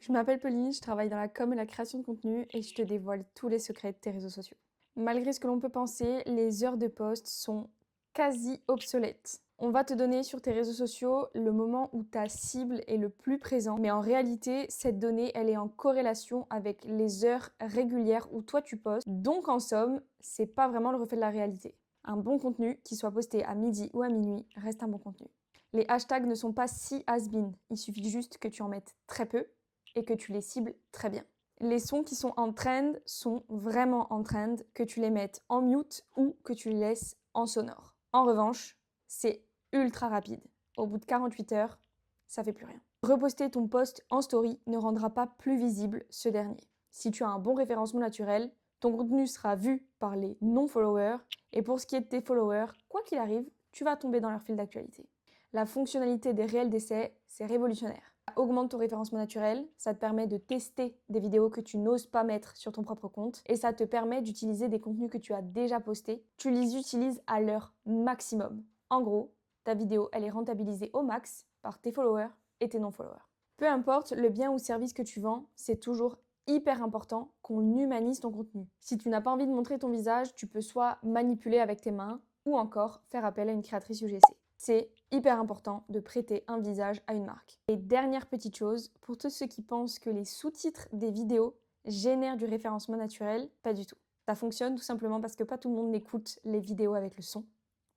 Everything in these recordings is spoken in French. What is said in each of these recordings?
Je m'appelle Pauline, je travaille dans la com et la création de contenu et je te dévoile tous les secrets de tes réseaux sociaux. Malgré ce que l'on peut penser, les heures de poste sont quasi obsolètes. On va te donner sur tes réseaux sociaux le moment où ta cible est le plus présent, mais en réalité, cette donnée, elle est en corrélation avec les heures régulières où toi tu postes. Donc en somme, c'est pas vraiment le reflet de la réalité. Un bon contenu, qui soit posté à midi ou à minuit, reste un bon contenu. Les hashtags ne sont pas si has-been, il suffit juste que tu en mettes très peu et que tu les cibles très bien. Les sons qui sont en trend sont vraiment en trend, que tu les mettes en mute ou que tu les laisses en sonore. En revanche, c'est ultra rapide. Au bout de 48 heures, ça fait plus rien. Reposter ton post en story ne rendra pas plus visible ce dernier. Si tu as un bon référencement naturel, ton contenu sera vu par les non-followers et pour ce qui est de tes followers, quoi qu'il arrive, tu vas tomber dans leur fil d'actualité. La fonctionnalité des réels d'essai, c'est révolutionnaire. Ça augmente ton référencement naturel, ça te permet de tester des vidéos que tu n'oses pas mettre sur ton propre compte et ça te permet d'utiliser des contenus que tu as déjà postés. Tu les utilises à leur maximum. En gros, ta vidéo, elle est rentabilisée au max par tes followers et tes non-followers. Peu importe le bien ou service que tu vends, c'est toujours hyper important qu'on humanise ton contenu. Si tu n'as pas envie de montrer ton visage, tu peux soit manipuler avec tes mains ou encore faire appel à une créatrice UGC. C'est hyper important de prêter un visage à une marque. Et dernière petite chose, pour tous ceux qui pensent que les sous-titres des vidéos génèrent du référencement naturel, pas du tout. Ça fonctionne tout simplement parce que pas tout le monde n'écoute les vidéos avec le son.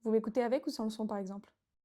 Vous m'écoutez avec ou sans le son par exemple?